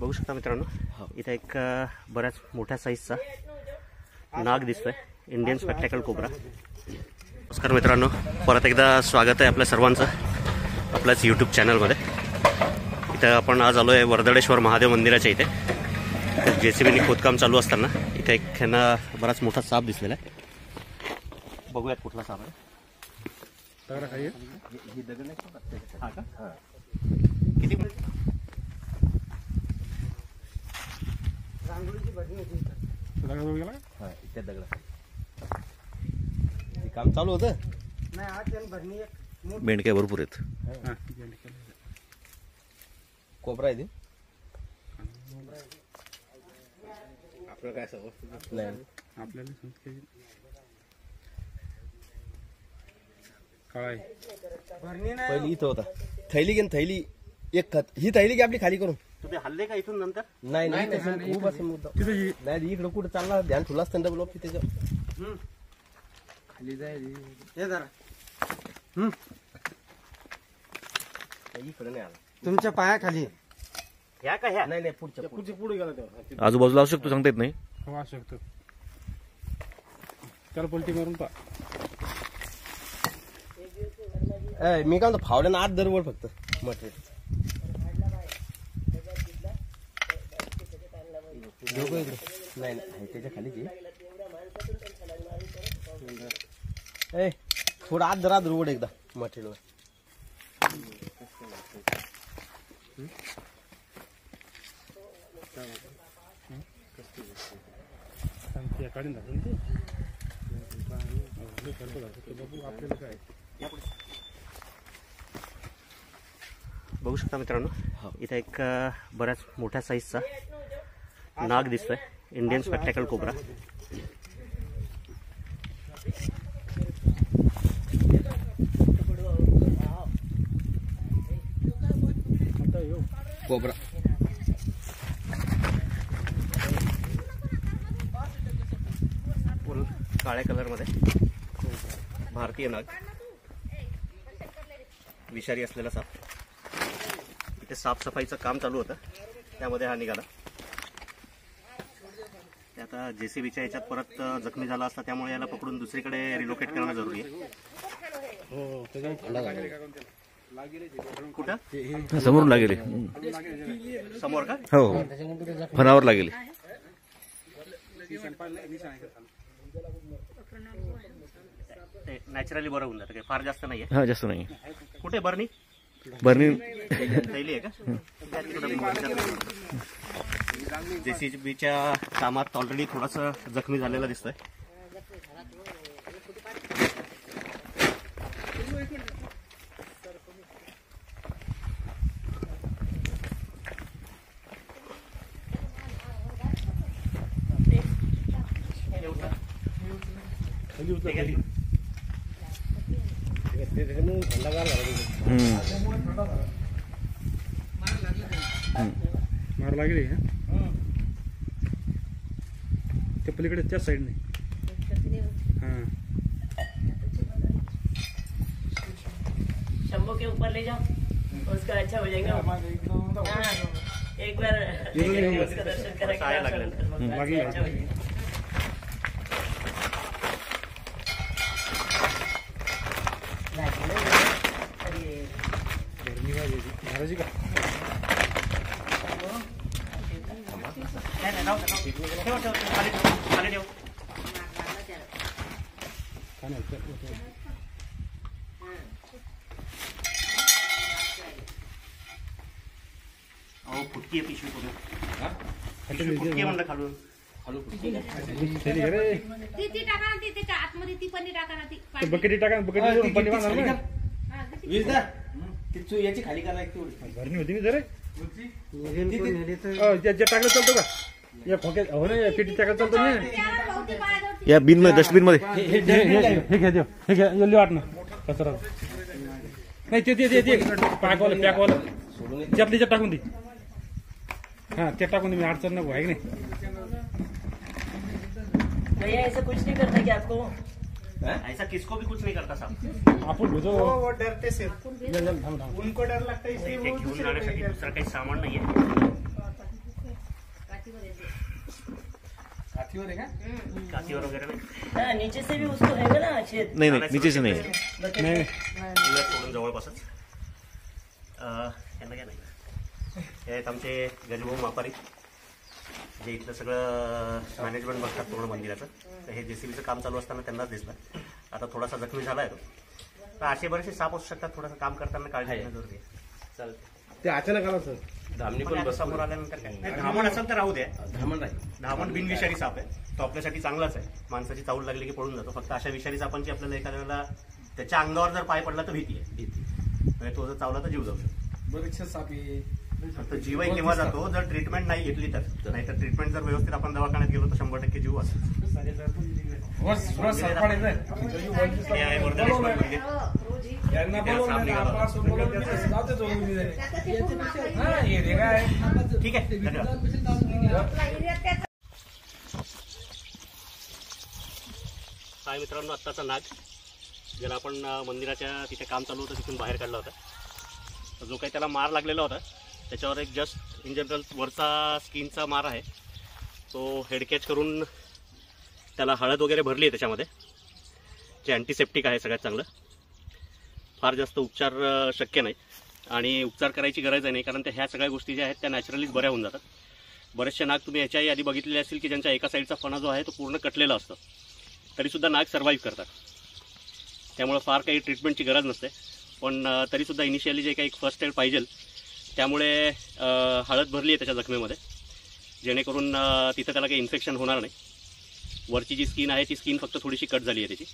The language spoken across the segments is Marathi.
बघू शकता मित्रांनो, इथं एक बऱ्याच मोठ्या साईजचा नाग दिसतोय, इंडियन स्पेक्टॅकल कोब्रा। नमस्कार मित्रांनो, परत एकदा स्वागत आहे आपल्या सर्वांचं आपल्याच यूट्यूब चॅनलमध्ये। इथं आपण आज आलोय वर्दळेश्वर महादेव मंदिराच्या इथे। JCBने खोदकाम चालू असताना इथे एक ह्यांना बराच मोठा साप दिसलेला आहे। बघूयात कुठला साप आहे। दगड आहे ही दगड नाही हा का? हां, किती रांगोळीची भरणी होती दगड गेला। हां, इथे दगड काम चालू होतं नाही, आज त्याला भरणी एक मेंढक्या भरपूर आहेत। कोबरा आहे ते आपल्याला काय सवय नाही आपल्याला काय भरणी नाही। पहिली इथं होता, थैली घेऊन थैली एक खत ही थैली घे आपली खाली करून। तुम्ही हल्ले का इथून नंतर? नाही नाही खूप असं मुद्दा नाही, इकडं कुठं चालला ध्यान ठेवला असतं डबल ऑफ त्याच्या खाली जाय हे जरा इकडे नाही आला तुमच्या पायाखाली। ह्या का ह्या? नाही नाही पुढच्या पुढे गेला तेव्हा आजूबाजूला असू शकतो, सांगता येत नाही। हो असू शकतो, त्याला पलटी मारून पा। मी काय म्हणतो फावड्यानं आत दरवड फक्त मटेरियल नाही नाही त्याच्या खालीच आहे। थोडं आत जरा दरवड एकदा मटेरियल काढून आपल्याला काय बघू शकता मित्रांनो, इथं एक बऱ्याच मोठ्या साईजचा नाग दिसतोय, इंडियन स्पेक्टॅकल कोब्रा। कोबरा फुल काळ्या कलर मध्ये भारतीय नाग, विषारी असलेला साप। इथे साफसफाईचं काम चालू होतं, त्यामध्ये हा निघाला। आता JCBच्या याच्यात परत जखमी झाला असता, त्यामुळे याला पकडून दुसरीकडे रिलोकेट करणं जरुरी आहे। कुठं? समोरून लागेल, समोर का? हो, फणावर लागेल। नॅचरली बरं होऊन जातं, काही फार जास्त नाहीये। हा, जास्त नाही। कुठे बरणी बरणी थैली आहे का? JCBच्या कामात ऑलरेडी थोडासा जखमी झालेला दिसतोय। मार लागली ते पलीकडे त्या साइडने। हाँ, शंभू के ऊपर ले जाओ, उसका अच्छा हो जाएगा। एक बार उसका दर्शन करेंगे। महाराजी का फुटकी आहे पिशवी करून, फुटकी म्हणलं खालून बकेटी टाका, बकेटी याची खाली करा भरणी होती जरा टाकलं चालतो का? या खोक्यात हो ना, पेटी टाकलं चालतो ना, या बिन मध्ये, डस्टबिन मध्ये। हे घ्या देव, हे घ्या, योल्ली वाटणं कचरा नाही, ते पॅकवालं त्यातली टाकून दे। हाँ, ते टाकून दे, मी अडचण नको आहे की नाही। भैया ऐसा कुछ नहीं करता क्या आपको? ऐसा किसको भी कुछ नहीं करता साहब। आपण भेटो वो डरते से उनको डर लगता है इसलिए वो घेऊन जाण्यासाठी दुसरं काही सामान नाहीये। काशीवर वगैरे नाही हाँ, नीचे से भी उसको है ना छेद नहीं नहीं नीचे से नहीं है. नाही दिव्यात सोडून जवळपासच यांना काय नाही हे आहेत आमचे गजभाऊ मापारी जे इथलं सगळं मॅनेजमेंट बघतात पूर्ण मंदिराचं. तर हे JCBचं काम चालू असताना त्यांनाच दिसलं. आता थोडासा जखमी झाला आहे तो. तर असे बरेचसे साप असू शकतात, थोडंसं काम करताना काळजी घेणं जरुरी आहे. चालते ते अचानक आला सर धामणी पण पण आता समोर आल्यानंतर काय नाही, धामण असेल तर राहू द्या. धामण नाही धामण बिनविषारी साप आहे, तो आपल्यासाठी चांगलाच आहे. माणसाची चावल लागली की पळून जातो. फक्त अशा विषारी सापांची आपल्याला एखाद्याला त्याच्या अंगावर जर पाय पडला तर भीती आहे. म्हणजे तो जर चावला तर जीव जाऊ शकतो. बरेचसे साप आहे. फक्त जीवही केव्हा जातो जर ट्रीटमेंट नाही घेतली तर. नाही तर ट्रीटमेंट जर व्यवस्थित आपण दवाखान्यात गेलो तर 100% जीव वाचतो. हे आहे वर्धनेश्वर मंदिर. इथे साप निघाला. ठीक आहे, धन्यवाद. काय मित्रांनो, आत्ताचा नाग ज्याला आपण मंदिराच्या तिथे काम चालू होतं तिथून बाहेर काढला होता. तर जो काही त्याला मार लागलेला होता त्याच्यावर एक जस्ट इन जनरल वरचा स्किनचा मार आहे. तो हेडकॅच करून त्याला हळद वगैरे भरली आहे त्याच्यामध्ये, जे अँटीसेप्टिक आहे सगळ्यात चांगलं. फार जास्त उपचार शक्य नाही आणि उपचार करायची गरज नाही, कारण ह्या सगळ्या गोष्टी ज्या आहेत त्या नॅचरलीच बऱ्या होऊन जातात. बरेचसे नाग तुम्ही याच्याही आधी बघितलेले असतील की ज्यांच्या एका साईडचा फणा जो आहे तो पूर्ण कटलेला असतो, तरीसुद्धा नाग सर्व्हाइव्ह करतात. त्यामुळे फार काही ट्रीटमेंटची गरज नसते. पण तरीसुद्धा इनिशियली जे काही फर्स्ट एड पाहिजे, त्यामुळे हळद भरली आहे त्याच्या जखमेमध्ये, जेणेकरून तिथं त्याला काही इन्फेक्शन होणार नाही. वरची जी स्किन आहे ती स्किन फक्त थोडीशी कट झाली आहे त्याची.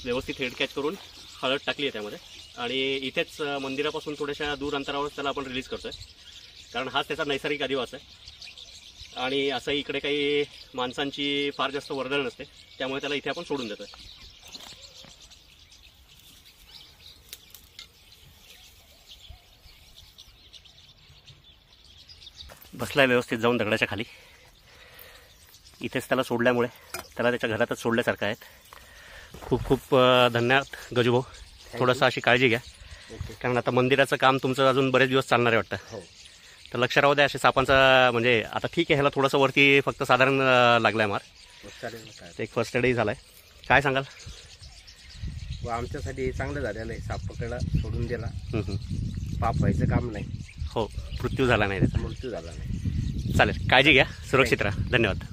व्यवस्थित हेड कॅच करून हळद टाकली आहे त्यामध्ये आणि इथेच मंदिरापासून थोड्याशा दूर अंतरावर त्याला आपण रिलीज करतो आहे, कारण हाच त्याचा नैसर्गिक अधिवास आहे. आणि असंही इकडे काही माणसांची फार जास्त वर्दळ नसते, त्यामुळे त्याला इथे आपण सोडून देतो आहे. बसलाय व्यवस्थित जाऊन दगडाच्या खाली. इथेच त्याला सोडल्यामुळे त्याला त्याच्या घरातच सोडल्यासारखं आहे. खूप खूप धन्यवाद गजूभाऊ. थोडंसं अशी काळजी घ्या, कारण आता मंदिराचं काम तुमचं अजून बरेच दिवस चालणार आहे वाटतं. तर लक्ष राहू द्या असे सापांचा. म्हणजे आता ठीक आहे, ह्याला थोडंसं वरती फक्त साधारण लागलाय मार, एक फर्स्ट एडही झालाय. काय सांगाल? आमच्यासाठी चांगलं झालेलं आहे. साप पकडला, सोडून दिला, पाप व्हायचं काम नाही. हो, मृत्यू झाला नाही त्याचा. मृत्यू झाला नाही. चालेल, काळजी घ्या, सुरक्षित राहा. धन्यवाद.